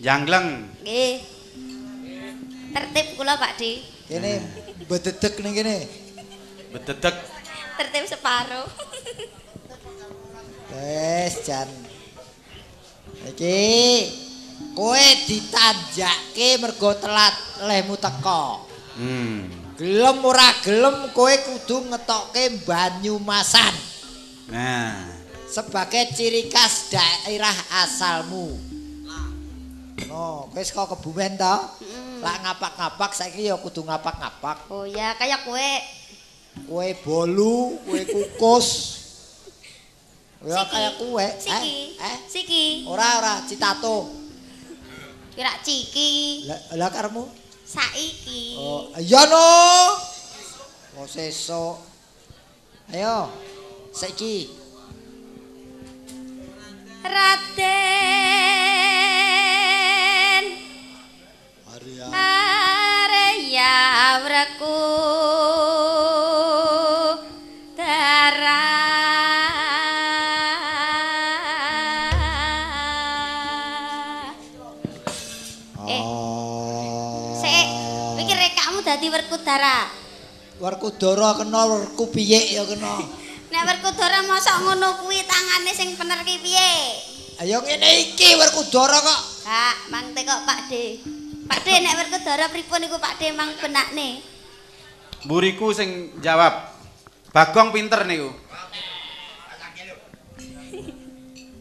Jangleng. Nggih. Tertib kula Pakde. Kene bededek ning kene. Bededek. Tertib separo. Wes jan. Iki kowe ditanjake mergo telat lehmu teko. Gelem ora gelem kowe kudu ngetokke banyu masan. Nah, sebagai ciri khas daerah asalmu. No, kowe saka Kebumen to? Lah ngapak-ngapak saiki ya kudu ngapak-ngapak. Oh ya, kayak kowe. Kowe bolu, kowe kukus. Ya kayak kowe. Siki. Siki. Ora citato. Kira ciki. Lah karemu? Saiki. Oh, iya no. Oh sesuk. Ayo. Saiki. Raden Arya Wreku Dara Sik, pikir rekakmu dadi Werkudara. Werkudara kena werku piye ya kena. Nek Werkudara mosok ngono kuwi tangane sing bener ki piye? Ayo ngene iki Werkudara kok. Kak, mang kok Pakde. Pakde nek Werkudara pripun niku Pakde mang benakne? Mburiku sing jawab. Bagong pinter niku.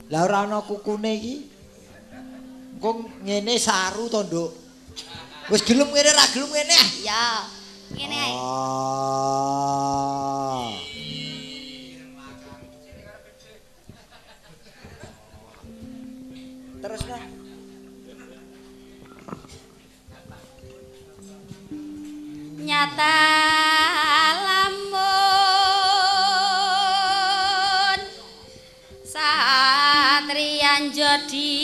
Lah ora ana kukune iki. Engko ngene saru to, Nduk. Wis gelem ngene ra gelem ngene. Ya. Ngene ae. Terus lah. Nyata lamun satriyan jodi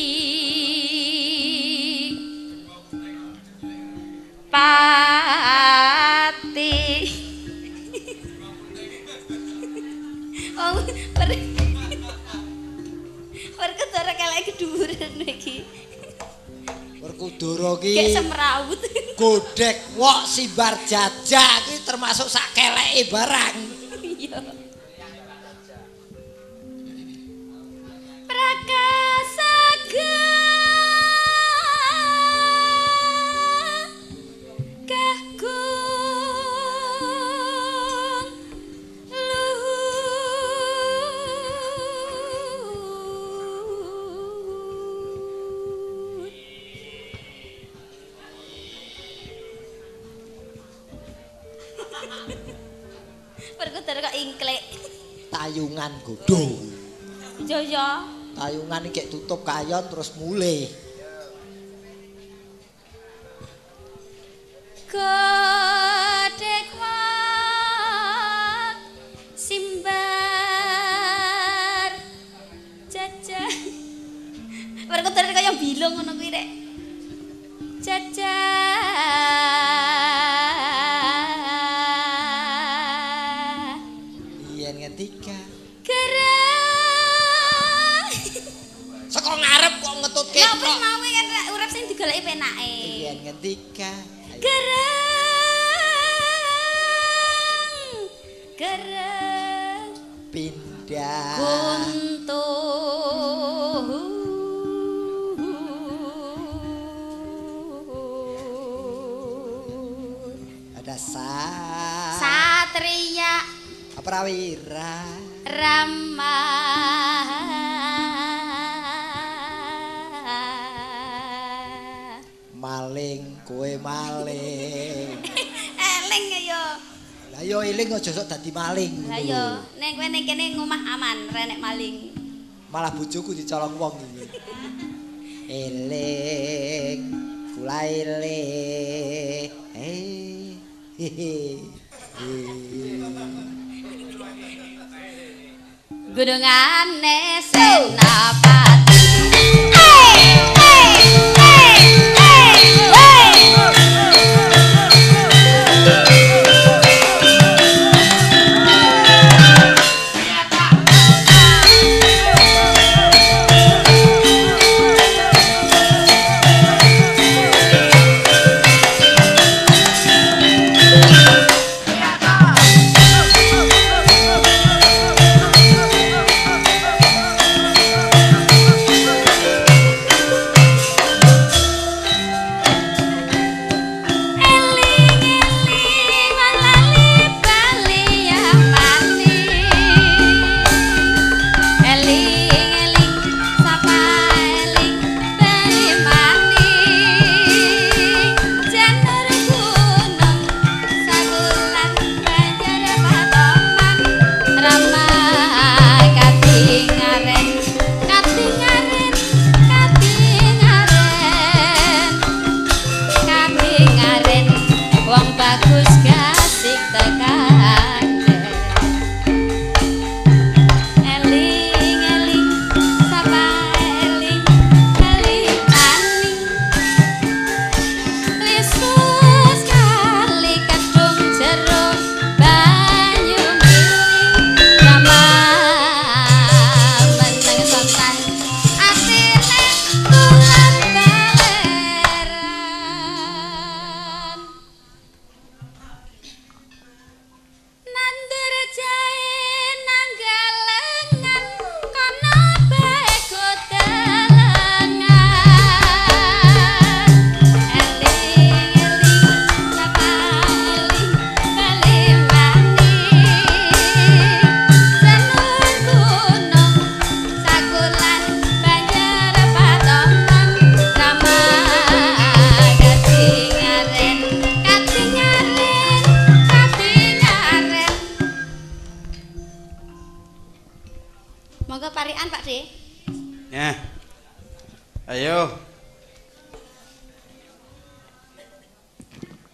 pati oh Werkudara kelek keduren iki. Werkudara ki Kayak semrawut. Godhek wok simbar jajah iki termasuk sak keleke barang. Iya. Prakasaga kagung Werkudara kok ingklek. Tayungan godho. Iya ya. Tayungan iki tutup kayon terus mulih. Godhek wak simbar jajah. Werkudara kaya bilung ngono kuwi rek. Jajah. Yen ngetika. Gerang. Saka ngarep kok ngetutke. Ya wis mau kan urip sing digoleki penake. Yen ngetika. Gerang Pindah guntuh ada satria prawira ramah maling kowe maling. eling ya. Lah yo eling aja sok dadi maling. Lah yo nek kowe ning kene ngomah aman renek maling. Malah bojoku dicolong wong iki. Eling kula eling. Gunungane Senapati.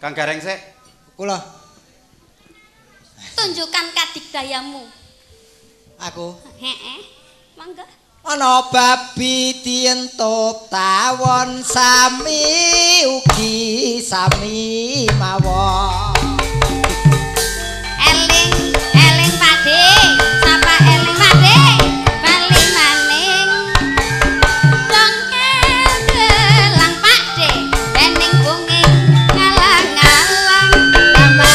Kang Gareng sik. Kula. Tunjukkan kadigdayamu. Aku. Heeh. Mangga. Ana babi dientup tawon sami ugi sami mawon. Eling Pakde, sapa eling Pakde, bali maning. Dongkel delang Pakde, dening bunging ngalang-ngalang. Tambah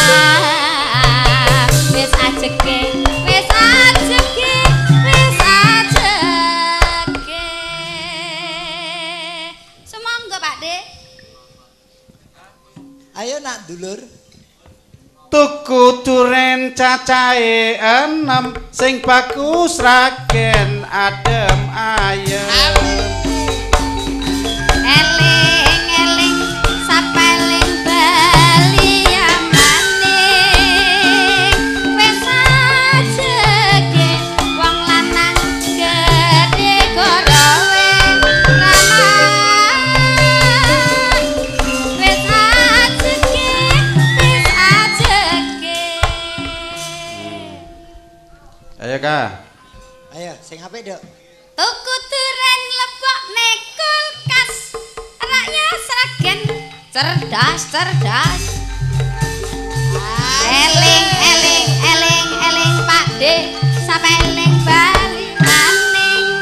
wis ajeke, wis ajeke, wis ajeke. Semonggo Pakde. Ayo nak dulur. Tuku duren cacahe 6 sing bagus ragen adem ayem. Eling sapeling bali maning. Wis ajeke wong lanang gedhe gorowe ramah. Wis ajeke, wis ajeke. Ayo Kak. Ayo sing apik, Dok. Tuku duren lebokne kulkas. Raknya sragen cerdas. Eling Pakde, sapeling bali maning.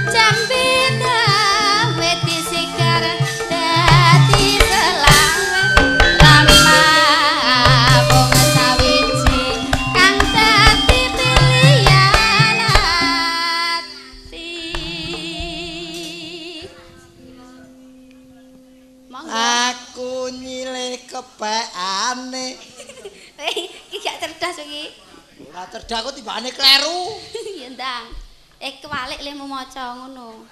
Jambe gawe disigar dadi selawe. Ramah wong sawiji kang dadi pilihan ati. Monggo. Aku nyilih kepekane. Iki gak cerdas iki. Ora cerdas kok timbangane kleru. Ya ndang. Kewalik le mau maca ngono.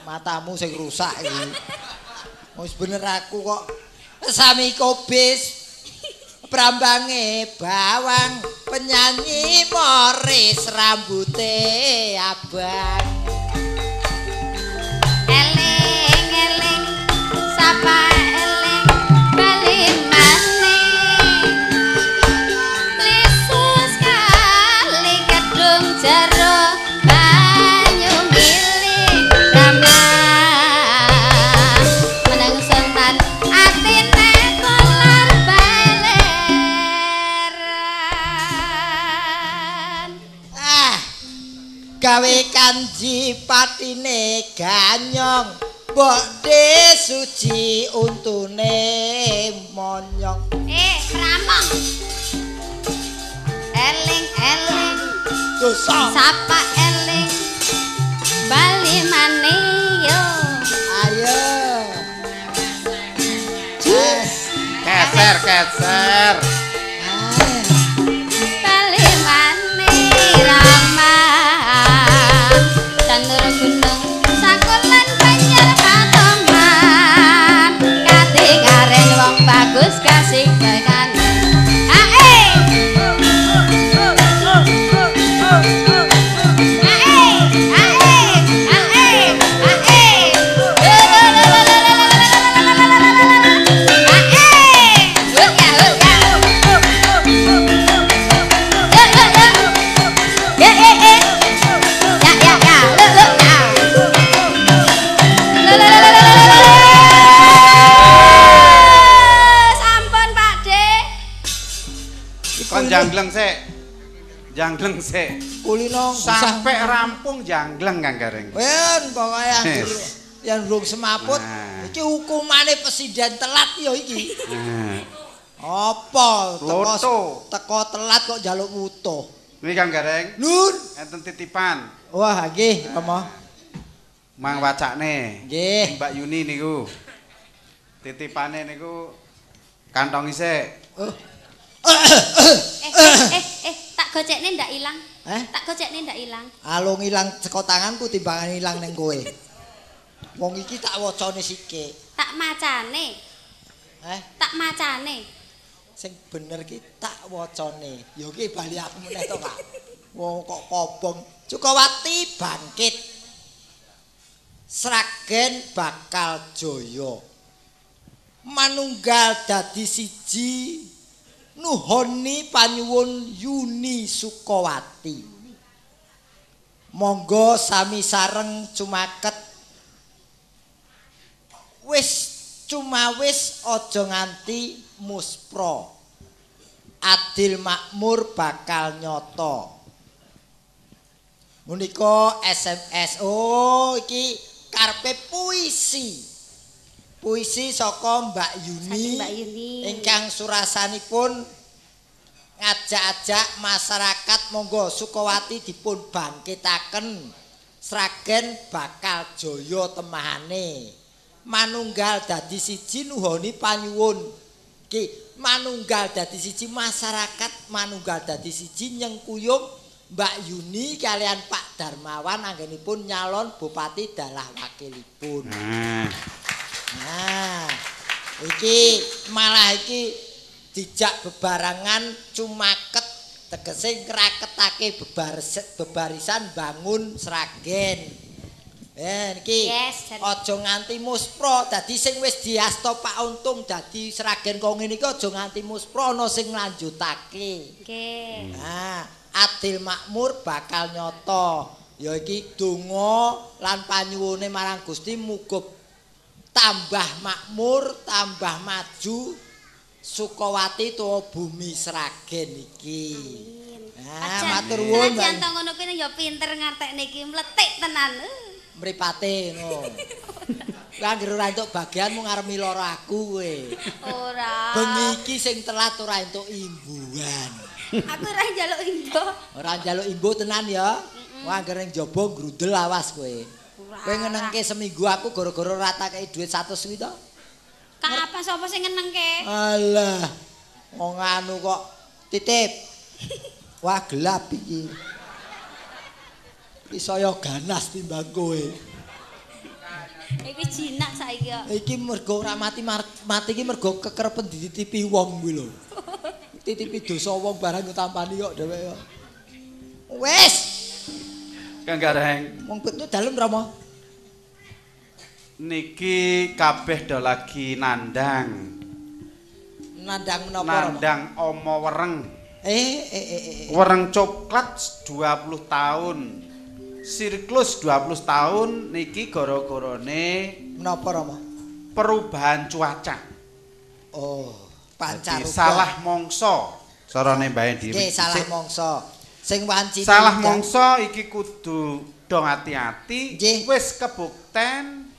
Matamu sing rusak iki. Wis bener aku kok sami kobis. Prambange bawang, penyanyi Morris rambute abang. Eling sapa eling bali maning. Lesus kali gedung jero banyu mili ramah. Meneng sentan atine kolar baleran. Gawe kanji patine ganyong. Mbok de suci untune monyong. Ramong. Eling Dosa. sapa eling bali maning yo. Ayo. Keser. Bali maning ramah. Tandur gunung sakulan banjar patoman. Katingaren wong bagus kasih tekan. Jangleng sik. Kulino Sampai rampung jangleng Kang Gareng. wen pokoke Yes. yang durung semaput Nah. iki hukumane presiden telat ya iki. Nah, Apa Loto. teko telat kok njaluk wutuh. Niki Kang Gareng, Nur. enten titipan. Wah, nggih, Rama. Mang wacakne. Nggih. Mbak Yuni niku. Titipane niku kantong isik. Oh. Tak gocekne ndak ilang. Tak gocekne ndak ilang. Alung ilang saka tanganku timbangan ilang ning kowe. Wong iki tak wacane sithik. Tak macane. Tak macane. Sing bener ki tak wacane. Ya ki bali aku meneh to, Kak. Wong kok kobong. Cukawati bangkit. Sragen bakal jaya. manunggal dadi siji nuhoni panyuwun Yuni Sukawati. Monggo sami sareng cumaket wis cumawis aja nganti muspra. Adil makmur bakal nyata. Menika SMS. Oh, iki karepe puisi. Puisi saka Mbak Yuni. Mbak Yuni. Ingkang surasanipun ngajak-ajak masyarakat monggo Sukawati dipun bangkitaken Sragen bakal jaya temahane. Manunggal dadi siji nuhoni panyuwun. Ki manunggal dadi siji masyarakat manunggal dadi siji nyengkuyung Mbak Yuni kalian Pak Darmawan anggenipun nyalon Bupati dalah wakilipun. Nah, iki malah iki dijak bebarangan cumaket tegese ngraketake bebarisan bangun Sragen. Niki aja nganti muspra dadi sing wis diasta Pak Untung dadi Sragen kok ngene iki aja nganti muspra ana sing nglanjutake. Nggih. Nah, adil makmur bakal nyata. Ya iki donga lan panyuwune marang Gusti muga tambah makmur, tambah maju Sukawati tuwa bumi Sragen iki. Nah, matur nuwun. Jantan ngono kuwi ya pinter ngartekne iki mletik tenan. Mripate ngono. Lah anggere ora entuk bagian mung arep miloro aku kowe. Ora. Bengi iki sing telat ora entuk imbuhan. Aku ora njaluk imbo. Ora njaluk imbu tenan ya. Wah anggere njaba grudel awas kowe. Kowe ngenengke seminggu aku gara-gara ora tak kei dhuwit 100 kuwi to. Kapan sapa sing ngenengke? Alah. Wong anu kok titip. Wah gelap iki. Iki saya ganas timbang kowe. Iki jinak saiki kok. Iki mergo ora mati iki mergo kekerepen dititipi wong kuwi lho. Titipi dosa wong barang utampani kok dheweke kok. Wis. Kang Gareng. Wong betul dalem Rama. Niki kabeh do lagi nandang. Nandang menapa? Nandang Omo Wereng. Wereng coklat 20 tahun. Siklus 20 tahun niki gara-garane menapa Rama? Perubahan cuaca. Oh, pancaruba. Salah mangsa. Carane Mbah Diri. Nggih, salah mangsa. Sing wanci salah mangsa iki kudu dong hati-hati. Wis kebukten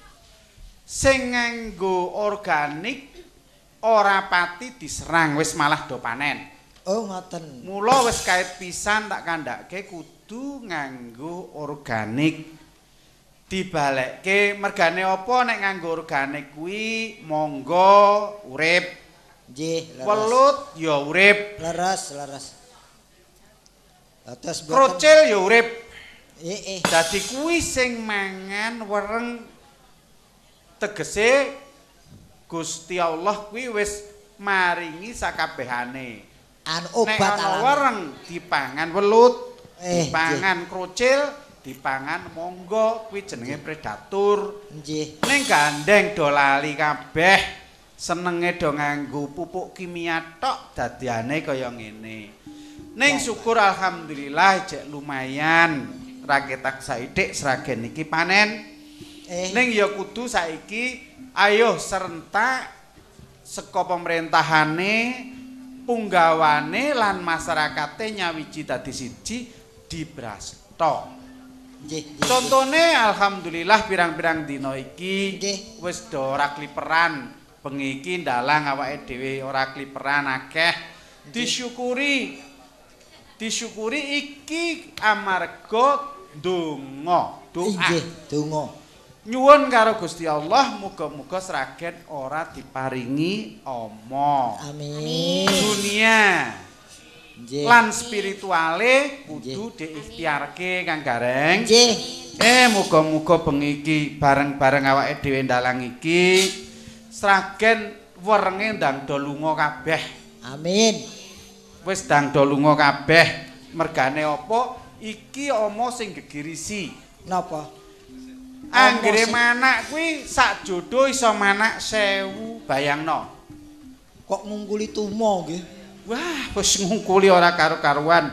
sing nganggo organik ora pati diserang wis malah do panen. Oh ngoten. Mula wis kait pisan tak kandhake kudu nganggo organik. Dibalekke mergane apa nek nganggo organik kuwi monggo urip. Nggih, leres. Welut ya urip. Leres. Atas Krocil ya urip. Dadi kuwi sing mangan wereng tegese Gusti Allah kuwi wis maringi sakabehane. Obat alami. Wereng dipangan welut, dipangan krocil, dipangan monggo kuwi jenenge predator. Nggih. Ning gandeng do lali kabeh, senenge do nganggo pupuk kimia tok dadiane kaya ngene. Ning syukur alhamdulillah jek lumayan raketak saidik Sragen iki panen. Ning ya kudu saiki ayo serentak saka pemerintahane punggawane lan masyarakate nyawiji dadi siji dibrasta. Contone alhamdulillah pirang-pirang dina iki wis do ora kliperan. Bengi iki ndalang awake dhewe ora kliperan akeh. Disyukuri iki amarga donga, doa. Nggih, donga. Nyuwun karo Gusti Allah muga-muga Sragen ora diparingi ama. Amin. Dunia lan spirituale kudu diikhtiarke Kang Gareng. Nggih. Muga-muga bengi iki bareng-bareng awake dhewe ndalang iki Sragen werenge ndang do lunga kabeh. Amin. Wis ndang do lunga kabeh. Mergane apa? Iki ama sing gegirisi. Napa? Anggere manak kuwi sak jodoh iso manak 1000 bayangno. Kok ngungkuli tumo nggih? Wah, wis ngungkuli ora karo-karuan.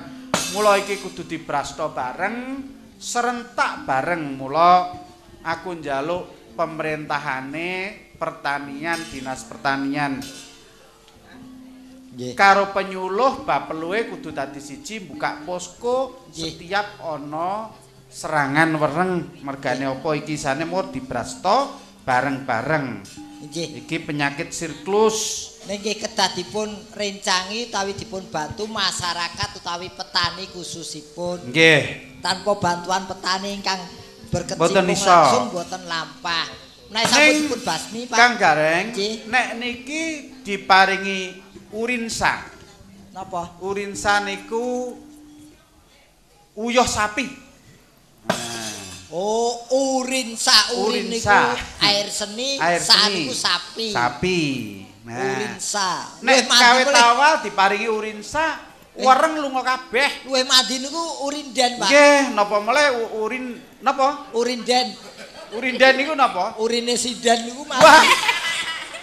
Mula iki kudu dibrasta bareng, serentak bareng. Mula aku njaluk pemerintahane pertanian, dinas pertanian. Nggih. Karo penyuluh bapeluhe kudu dadi siji buka posko setiap ana serangan wereng. Mergane apa iki isane mur dibrasta bareng-bareng. Nggih. Iki penyakit siklus. Nggih kedah dipun rencangi utawi dipun bantu masyarakat utawi petani khususipun. Nggih. Tanpa bantuan petani ingkang Boten berkecimpung iso. langsung boten lampah. Menawi sampun dipun basmi Pak. Kang Gareng, Nggih. nek niki diparingi urinsa. Napa? Urinsa niku uyuh sapi. Oh, urinsa urin niku Urinsa. air seni, Air sa seni. niku sapi. Sapi. Nah, Urinsa. nek Luwih mandi kawit mulih. awal diparingi urinsa, wereng lunga kabeh. Luwih mandi niku urinden, Pak. Nggih, napa meleh urin napa? Urinden. Urinden niku napa? Urine sidan niku mandi. Wah,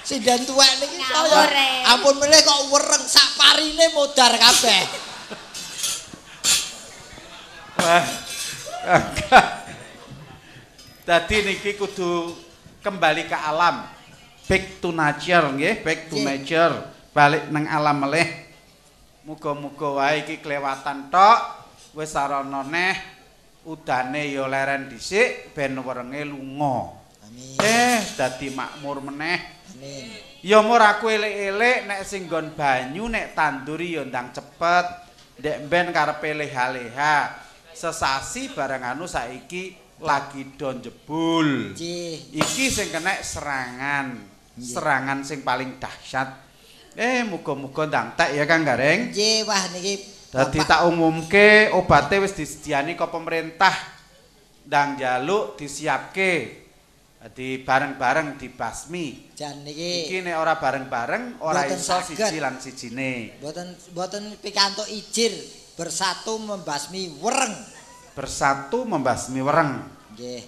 Sidan tuwek niki Ngawur, saya. Ampun meneh kok wereng sak parine modar kabeh. wah. Dadi niki kudu kembali ke alam. Back to nature nggih, back to Nggih. nature. Balik nang alam meleh. Muga-muga wae iki kelewatan tok. Wis sarana neh udane ya leren dhisik ben werenge lunga. Amin. Dadi makmur meneh. Amin. Ya mur aku elek-elek nek sing nggon banyu nek tanduri ya ndang cepet. Ndek ben karepe leha-leha. Sesasi bareng anu saiki lagi do jebul. Nggih. Iki sing kena serangan. Serangan sing paling dahsyat. Muga-muga ndang tek ya Kang Gareng. Nggih, wah niki Dadi Bapak. tak umumke obate wis disediani ke pemerintah. Ndang jaluk disiapke. Dadi bareng-bareng dibasmi. Jan niki Iki nek ora bareng-bareng ora Boten iso saged. siji lan sijine. boten pikantuk ijir bersatu membasmi wereng. Bersatu membasmi wereng. Nggih.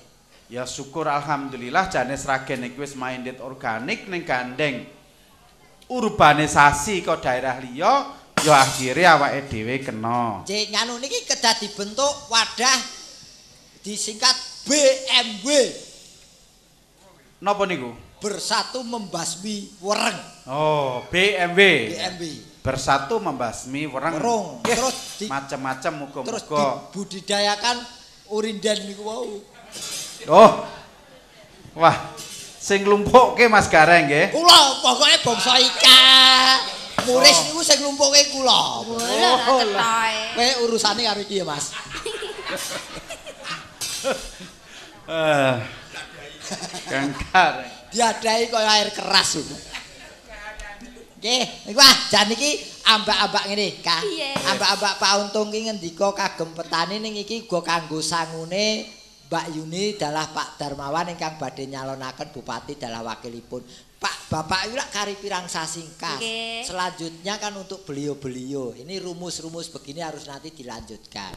Ya syukur alhamdulillah jane Sragen iki wis minded organik ning gandeng urbanisasi ke daerah liya ya akhirnya awake dhewe kena. Nggih, nganu niki kedah dibentuk wadah disingkat BMW. Napa niku? Bersatu membasmi wereng. Oh, BMW. BMW. Bersatu membasmi wereng. Wereng. Nggih, Terus macem-macem terus muga-muga. dibudidayakan urinden niku wau. Oh. Wah, sing lumpukke Mas Gareng nggih. Kula pokoke bangsa ika. Muris niku sing lumpuke kula. Bola Oh, ketoke. Kowe urusane karo iki ya, Mas. Kang Gareng. Diadahi kaya air keras itu. Nggih, niku jan iki ambak-ambak ngene, Kak. Iya. Ambak-ambak Pak Untung ki ngendika kagem petani ning iki uga kanggo sangune Mbak Yuni dalah Pak Darmawan ingkang badhe nyalonaken bupati dalah wakilipun. Pak Bapak iki lak kari pirang sasingkas. Nggih. Selanjutnya kan untuk beliau-beliau. Ini rumus-rumus begini harus nanti dilanjutkan.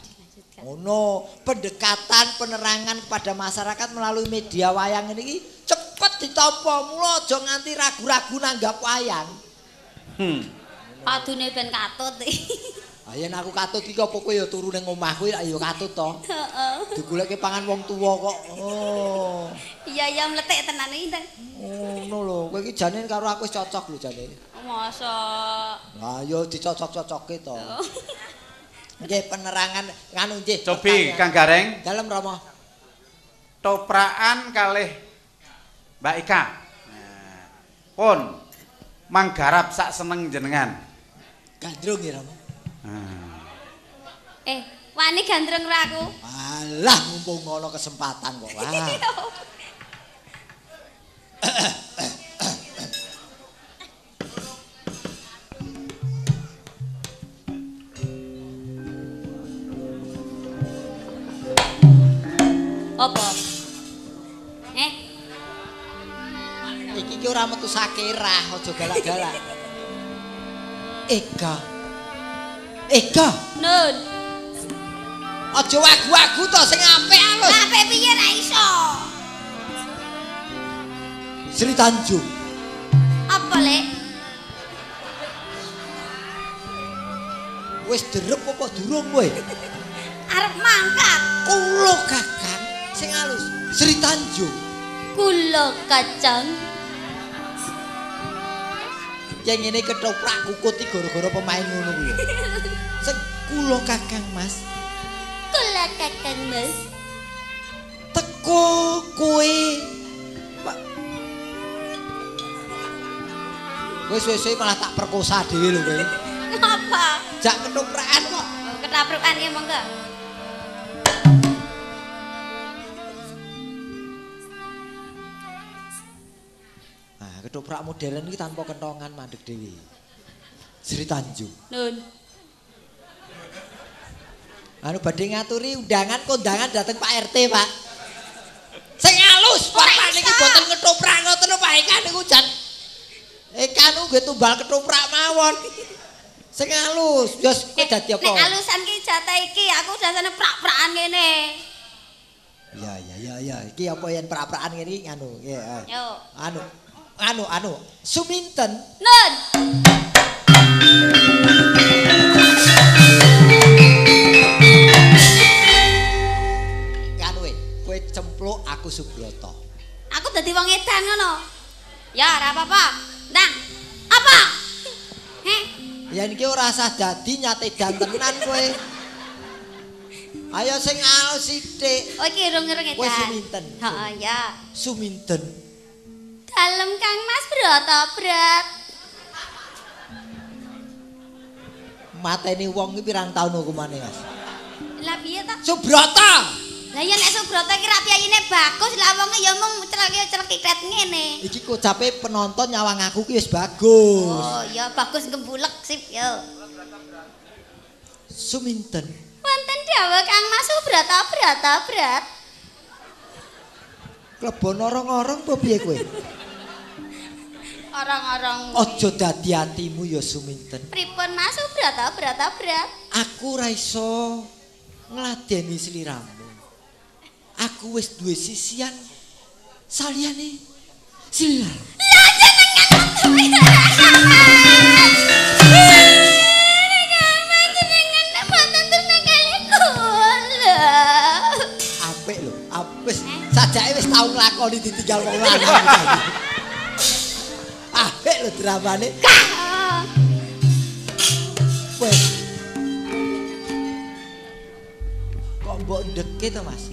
Ono pendekatan penerangan kepada masyarakat melalui media wayang ini cepet ditampa, mula aja nganti ragu-ragu nanggap wayang. Padune ben katut. Ah yen aku katut iki apa kowe ya turu ning omahku ya katut to. Heeh. Digoleki pangan wong tuwa kok. Oh. Iya ya mletik tenan iki. Ngono lho, kowe iki jane karo aku wis cocok lho jane. Masa Lah ya dicocok-cocoke to. Nggih penerangan nganu nggih. Cobi Kang Gareng, Dalem Rama. toprakan kalih Mbak Ika. Nah, pun manggarap sak seneng jenengan. Gandrung ya Rama. wani gandreng ra aku. Alah mumpung ngono kesempatan kok. Wah. Apa? Iki ki ora metu sakirah, aja galak-galak. Ega. Nun. Aja wagu-wagu to sing apik alus. Apik piye ra iso? Sri Tanjung. Apa Apa, Lek? Wis derep apa durung kowe? Arep mangkat. Kula Kakang sing halus, Sri Tanjung. Kula kacang. Yang ngene ketoprak kukut iki gara-gara pemain ngono kuwi. Sing kula Kakang Mas. Kula kakang Mas. Teko kowe. Pak. Wis malah tak perkosa dhewe lho kowe. Ngapa? Jak ketoprakan kok. Ketaprukan ya monggo. Nah, ketoprak modern iki tanpa kentongan mandeg dhewe. Sri Tanjung. Nun. Anu badhe ngaturi undangan kondangan dateng Pak RT, Pak. Sing halus, Bapak niki boten ketoprak ngoten lho Pak Eka niku jan. Eka niku nggih tumbal ketoprak mawon. Sing halus, wis kowe dadi apa? Nek alusan ki jatah iki aku dasane prak-prakan kene. Ya. Iki apa yen prak-prakan ngene iki anu, ya. Yo. Anu. Suminten. Nun. Kowe cempluk aku Subroto. Aku dadi wong edan ngono. Ya, ora apa-apa. Ndang. Apa? Heh. Ya niki ora usah dadi nyate dantenan kowe. Ayo sing alus sithik. Oh iki irung-irung edan. Kowe Suminten. Heeh, ya. Suminten. Dalem Kang Mas Broto, Brat. Mateni wong iki pirang taun hukumane, Mas? Lah piye ta? Subroto. Lah ya nek Subroto iki ra piyayine bagus, lah wonge ya mung celek-celek ngene. Iki kocape penonton nyawang aku ki wis bagus. Oh, ya bagus gembulek sip ya. Suminten. Wonten dawuh Kang Mas Subroto, Brat. Klebon orong-orong apa piye kowe? Orang-orang. Aja dadi atimu ya Suminten. Pripun Mas Subroto, Brat. Aku ora iso ngladeni sliramu. Aku wis duwe sisian saliyane slirar. Lah jenengan apik lho, wis sajake wis tau nglakoni ditinggal wong lanang. Apik lho dramane. Wes. Kok mbok ndeke to, Mas?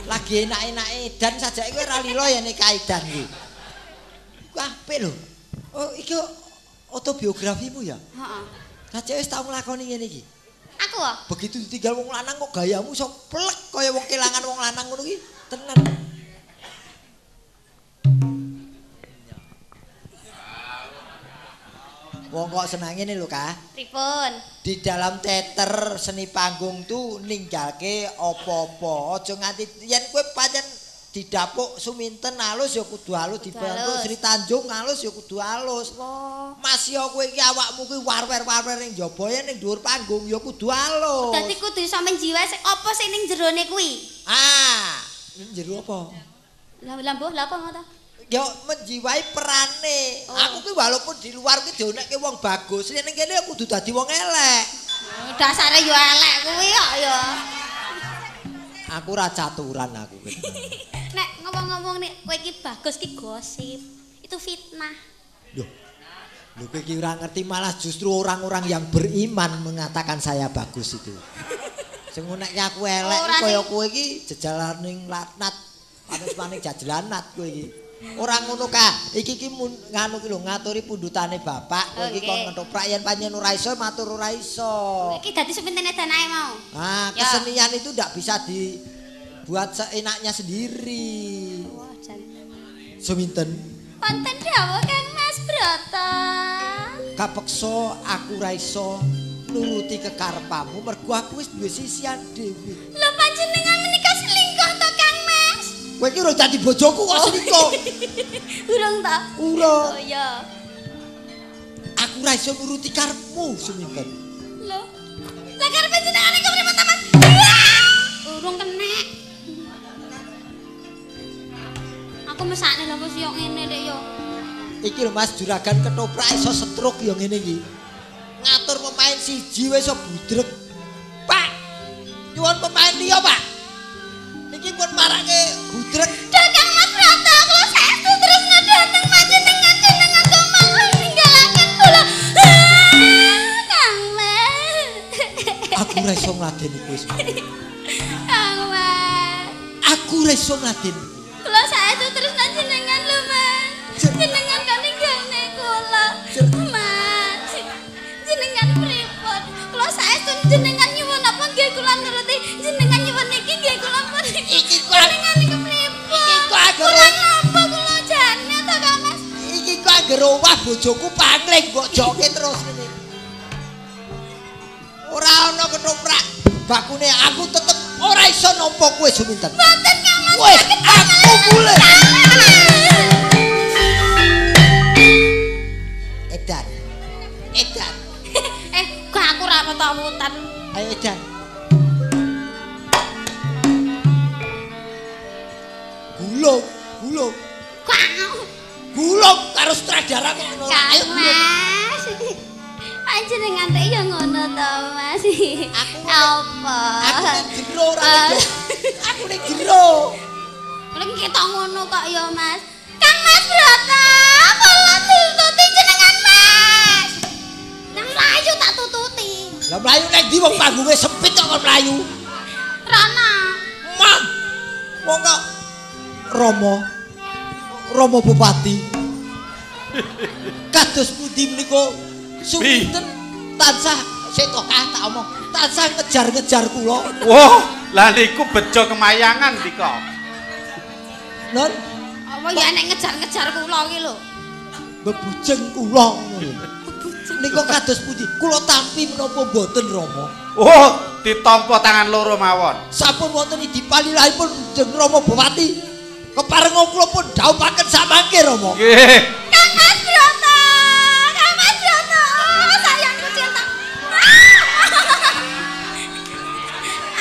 Lagi enak-enake edan sajake kowe ora lila ya nek kaidan kuwi. Ku apik lho. Oh, iki autobiografimu ya? Heeh. Sajake wis tau nglakoni ngene iki. Aku kok Begitu ditinggal wong lanang kok gayamu iso plek kaya wong kelangan wong lanang ngono ki. Tenan. Wong kok senang ini lho Kak. pripun? Di dalam teater seni panggung tuh ninggalke apa-apa. Aja nganti yen kowe pancen didapuk Suminten halus ya kudu halus, dibantu Sri Tanjung halus ya kudu halus. Oh. Mas ya kowe iki awakmu ki war-war ning jaba yen ning dhuwur panggung ya kudu halus. Dadi kudu iso menjiwa apa sing ning jerone kuwi? Ah, jero apa? Lah mbuh lha apa ngono? Ya menjiwai perane. Oh. Aku ki walaupun di luar ki dionekke wong bagus, ning kene aku kudu dadi wong elek. Dasare yo elek kuwi kok ya. Aku ora caturan aku. Nek ngomong-ngomong nek kowe iki bagus ki gosip. Itu fitnah. Loh. Lho kowe iki ora ngerti malah justru orang-orang yang beriman mengatakan saya bagus itu. Sing ngonekke aku elek kaya kowe iki jejalaning laknat. Panis-panis jajelanat kowe iki. Ora ngono Kak. Iki ki nganu ki lho ngaturi pundutane bapak. Kowe iki kon ngetoprak yen panjenengan ora iso matur ora iso. Iki dadi Suminten edan ae mau. Ah, Ya. kesenian itu ndak bisa dibuat seenaknya sendiri. Wah, jan. Suminten. Wonten dawuh Kang Mas Broto. Kapeksa aku ora iso nuruti kekarepmu mergo aku wis duwe sisian dhewe. Lho panjenengan menika selingkuh to Kang Mas? Kowe iki ora dadi bojoku kok selingkuh. Urung ta? Ura. Oh iya. Aku ora iso nuruti karepmu, Suminten. Lho. Lah karepe jenengan iki pripun ta Mas? Urung kena. Aku mesakne lho wis yo ngene Dek yo. Iki lho Mas juragan ketoprak iso stroke ya ngene iki. Ngatur pemain siji wis iso budreg. Pak. Nyuwun pemain liya, Pak. Niki pun marake budreg. Dagang Mas Broto, kula saestu terus ngadhaneng panjenengan jenengan kok malah ninggalaken kula. Kang Mas. Aku ora iso ngladeni kowe wis. Kang Mas. Aku ora iso ngladeni. Kula saestu terus jenengan lho Mas. Jenengan kok ninggalne kula. Mas. Jenengan pripun? Kula saestu jenengan nyuwun apa nggih kula nuruti jenengan nyuwun niki nggih kula pun. Iki kok Jenengan niku pripun? iki kok agar Kula napa kula jane to Kang Mas? iki kok agar owah bojoku pangling mbok joke terus ngene. Ora ana ketoprak. Bakune aku tetep ora iso nampa kowe Suminten. Mboten Kang Mas. Wes aku mulih. Edan. Edan. Kok aku ra wut-wutan. Ayo Edan. Gulung, gulung. Gulung karo sutradara kok ngono. Ayo Kang Mas. Panjenengan rek ya ngono to Mas. Apa? aku ning jero ora ning aku ning jero. Lha ketok ngono kok ya Mas. Kang Mas Broto, kula tututi jenengan Mas. Nang mlayu tak tututi. Lah mlayu ning ndi wong panggunge sempit kok mlayu. Rana. Mang. Wong kok Romo Bupati. Kados pundi menika Suminten tansah setokah tak omong tansah ngejar-ngejar kula. Wah, lah niku bejo kemayangan dika. Non Apa ya nek ngejar-ngejar kula iki lho. bebujeng kula ngono lho. Nika kados pundi? Kula tampi menapa mboten Rama? Oh, ditampa tangan loro mawon. Sampun wonten dipalilahipun Jeng Rama Bupati. Keparenga kula pun dhaupaken samangke Rama. Nggih. Kang Mas Broto. Kang Mas Broto. Sayangku cinta.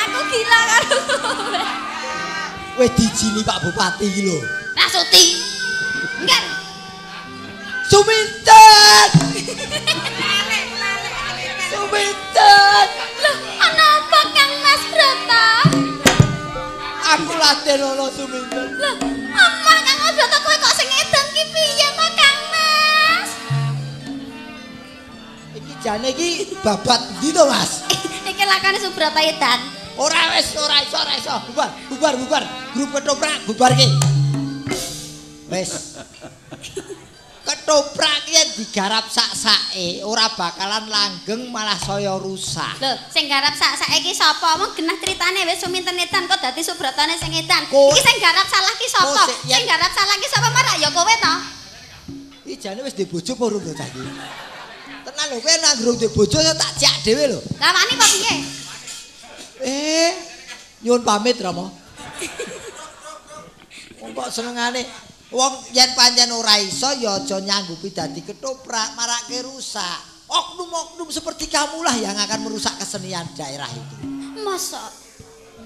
Aku gila karo kowe. Wis dijini Pak Bupati iki lho. Rasuti. Enggak. Suminten! Suminten! Loh, ana apa Kang Mas Broto? Aku laden ana Suminten. Loh, omah Kang Mas Broto kowe kok sing edan ki piye to Kang Mas? Iki jane iki babat ndi to Mas? Iki lakane Subroto edan. Ora iso. Bubar. Grup ketoprak bubarke. Wis. Ketoprak yen digarap sak-sake ora bakalan langgeng malah saya rusak. Lho, sing garap sak-sake iki sapa? Wong genah critane wis Suminten edan kok dadi Subrotone sing edan. Iki sing garap salah ki sapa? Sing garap salah ki sapa marak ya kowe to? Iki jane wis duwe bojo apa urung to saiki? Tenan lho kowe nang durung duwe bojo tak jak dhewe lho. Lah wani apa piye? Nyuwun pamit Rama. Wong kok senengane wong yen pancen ora iso ya aja nyanggupi dadi ketoprak marake rusak. Oknum-oknum seperti kamulah yang akan merusak kesenian daerah itu. Masa?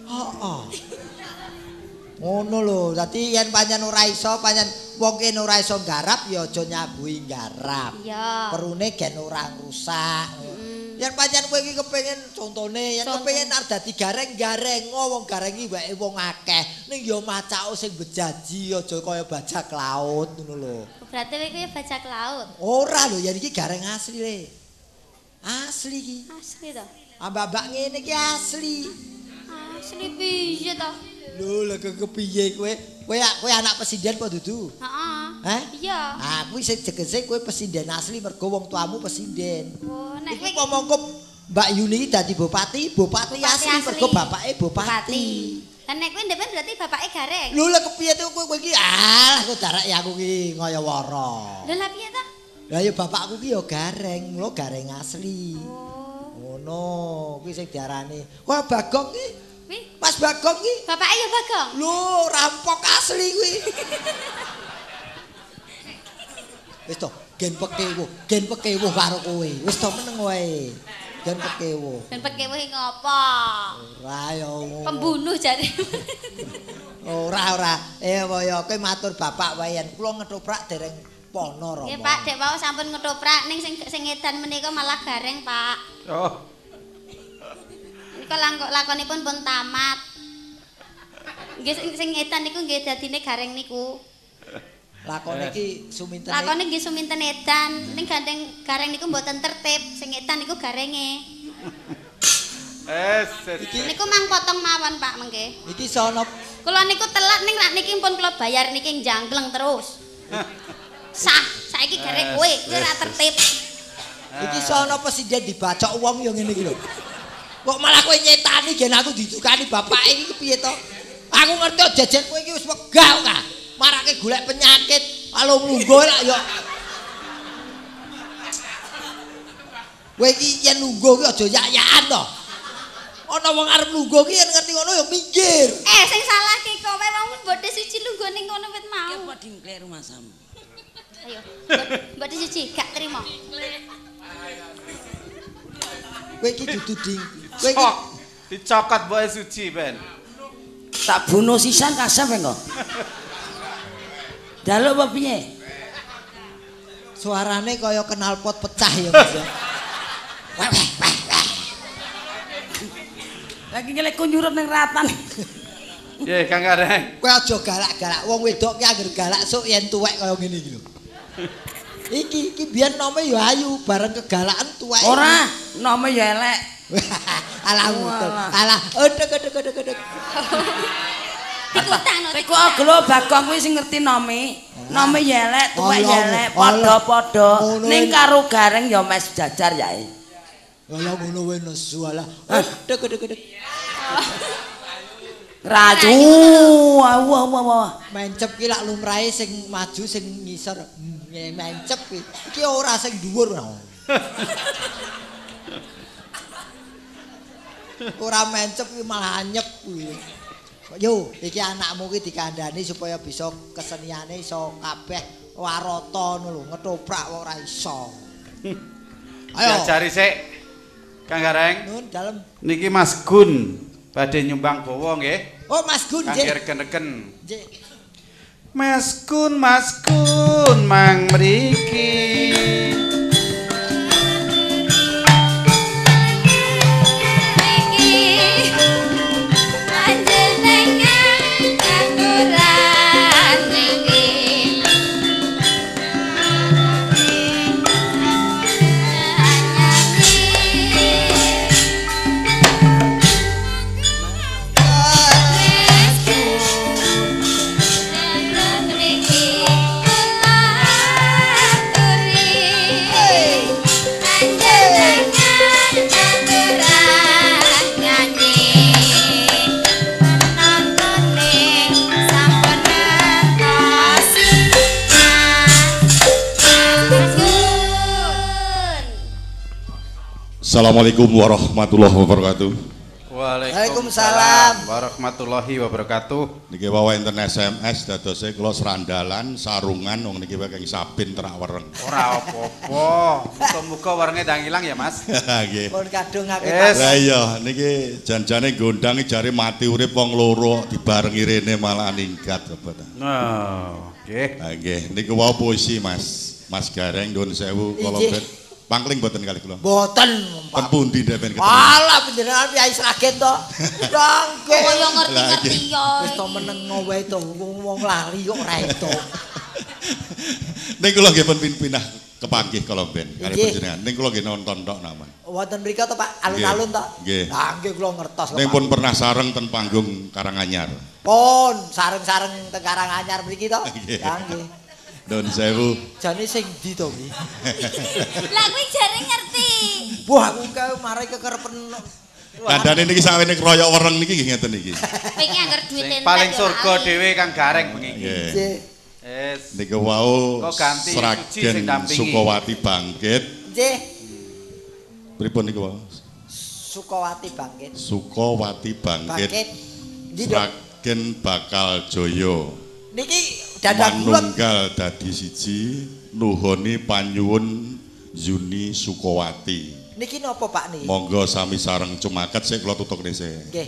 Heeh. Ngono lho, dadi yen pancen ora iso, pancen wong kene ora iso garap ya aja nyabuhi garap. Iya. Perune gen ora rusak. Yen pancen kowe iki kepengin contone yen kepengin arep dadi gareng wong gareng iki wae wong akeh ning ya macake sing bejaji aja kaya bajak laut ngono lho. Berarti kowe kuwi bajak laut. Ora lho yen iki gareng asli le. Asli iki. Asli to. Ambak-ambak ngene iki asli. Asli piye to? Lho lha kepiye kowe? Kowe anak presiden apa dudu? Heeh. Hah? Iya. Ah kuwi sing tegese kowe presiden asli mergo wong tuamu presiden. Oh, nek Iki kowe pomongko Mbak Yuni dadi bupati asli mergo bapake bupati. Lah nek kowe ndepen berarti bapake gareng. Lho lha kepiye to kowe iki? Alah kok darak ya aku iki ngaya wara. Lha lah piye to? Lah ya bapakku ki ya gareng, mula gareng asli. Oh. Ngono, kuwi sing diarani. Wah Bagong ki. Wi, Mas Bagong ki. bapake ya Bagong. Lho, rampok asli kuwi. Wis to, gen pekewo karo kowe. Wis to meneng wae. Gen pekewo. Ben pekewo iki ngopo? Ora ya. Pembunuh jare. Ora. Kaya kowe matur bapak wae yen kula ngetoprak dereng Pono Rama. Nggih Pak, dek wau sampun ngetoprak ning sing edan menika malah gareng Pak. Oh. Nika lakonipun pun tamat. Nggih sing edan niku nggih dadine gareng niku. Lakone iki suminten. Lakone nggih suminten edan, ning gandeng gareng niku mboten tertib, sing edan niku garenge. Niku mang potong mawon Pak mengke. Iki sono Kula niku telat ning rak niki pun kula bayar niki njangkleng terus. Sah, saiki garek kowe, kowe ora tertib. Iki sono presiden dibacok wong ya ngene iki lho. Kok malah kowe nyetani gen aku ditukani bapake iki piye to? Aku ngerti jajan kowe iki wis wegah kok. Marake golek penyakit, kalau lungguh lak ya. Kowe iki yen lungguh ki aja yak-yakan to. Ana wong arep lungguh ki yen ngerti ngono ya minggir. Sing salah ki kowe wong bodhe siji lungguh ning kono wit mau. Ya padha ngklir masamu. Ayo, bodhe siji gak trimo. Kowe iki dudu ding. Kowe iki Dicokot mbok suci ben. Tak bunuh sisan kasep engko. Daluk apa piye? suarane kaya knalpot pecah ya Mas. Lagi ngelek nyurup ning ratan. Nggih, Kang Gareng. Kowe aja galak-galak. Wong wedok ki anggere galak sok yen tuwek kaya ngene iki lho. Iki biyen nome ya ayu, bareng kegalakan tuwek. Ora, nome ya elek. Alah betul. Alah, edek. Iku aglo Bagong kuwi sing ngerti nome. Nome ya elek, tuwek ya elek, padha-padha. Ning karo Gareng ya mes jajar yae. Alah ngono wae nesu alah. Edek. Raju, wah. Mencep ki lak lumrahe sing maju sing ngisor. Mencep ki. Iki ora sing dhuwur. Ora mencep ki malah anyep kuwi. Yo, iki anakmu ki dikandani supaya bisa keseniane iso kabeh warata ngono lho, ngetoprak kok ora iso. Ayo. Diajari sik. Kang Gareng. Nun dalem. Niki Mas Gun badhe nyumbang bawa nggih. Oh, Mas Gun nggih. Kangge regen-regen. Nggih. Mas Gun mang mriki. Assalamualaikum warahmatullahi wabarakatuh. Waalaikumsalam warahmatullahi wabarakatuh. Niki wae enten SMS dadose kula serandalan sarungan wong niki wae sabin terak wereng. Ora apa-apa. Muga-muga werenge ndang ilang ya, Mas. Nggih. Pun kadung aku. Lah iya niki janjane gondang jare mati urip wong loro dibarengi rene malah ningkat apa ta. Oh, nggih. Nggih, niku wae puisi Mas Gareng nuwun sewu kula ben pangling mboten kali kula. Mboten. Ten pundi ndepen ketemu. Alah panjenengan Kyai Sragen to. Dangke. Kaya ngerti-ngerti ya. Wis to meneng wae to wong lari kok ora itu. Ning kula nggih pun pindah kepanggih kala ben kali panjenengan. Ning kula nggih nonton tok naman. Wonten mriko to Pak, alun-alun to? Nggih. Lah nggih kula ngertos kok. Ning pun pernah sareng ten panggung Karanganyar. Pun sareng-sareng teng Karanganyar mriki to? Nggih. Ya nggih. Don sewu. Jane sing ndi to kuwi? Lah kuwi jare ngerti. Wah, aku kae mari kekerepen. Kandhane niki sawene kroyok wereng niki nggih ngeten niki. Kowe iki anggar duit entek. Paling surga dhewe Kang Gareng bengi iki. Nggih. Yes. Niku wau Kok ganti Suci Sragen sing dampingi. Sukawati bangkit. Nggih. Pripun niku wau? Sukawati bangkit. Sukawati bangkit. Bangkit. Ndi to? Sragen bakal jaya. Niki dadak kula Manunggal dadi siji nuhoni panyuwun Yuni Sukawati. niki napa Pak niki? Monggo sami sareng cumaket sik kula tutukne sik. Nggih.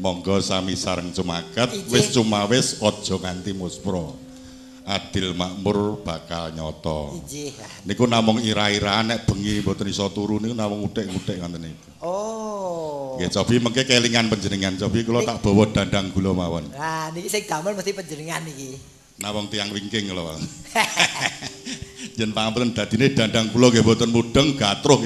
Monggo sami sareng cumaket Iji. wis cumawis aja nganti muspra. adil makmur bakal nyoto. Injih. Niku namung ira-iraan nek bengi mboten iso turu niku namung uthik-uthik ngoten niku. Oh. Nggih, cobi mengke kelingan panjenengan. Cobi kula tak bawa dandang gula mawon. Nah, niki sing damel mesti panjenengan niki. Nawang tiang wingking lho. Jen pangapunten dadine dandang kula nggih mboten mudeng gatruh.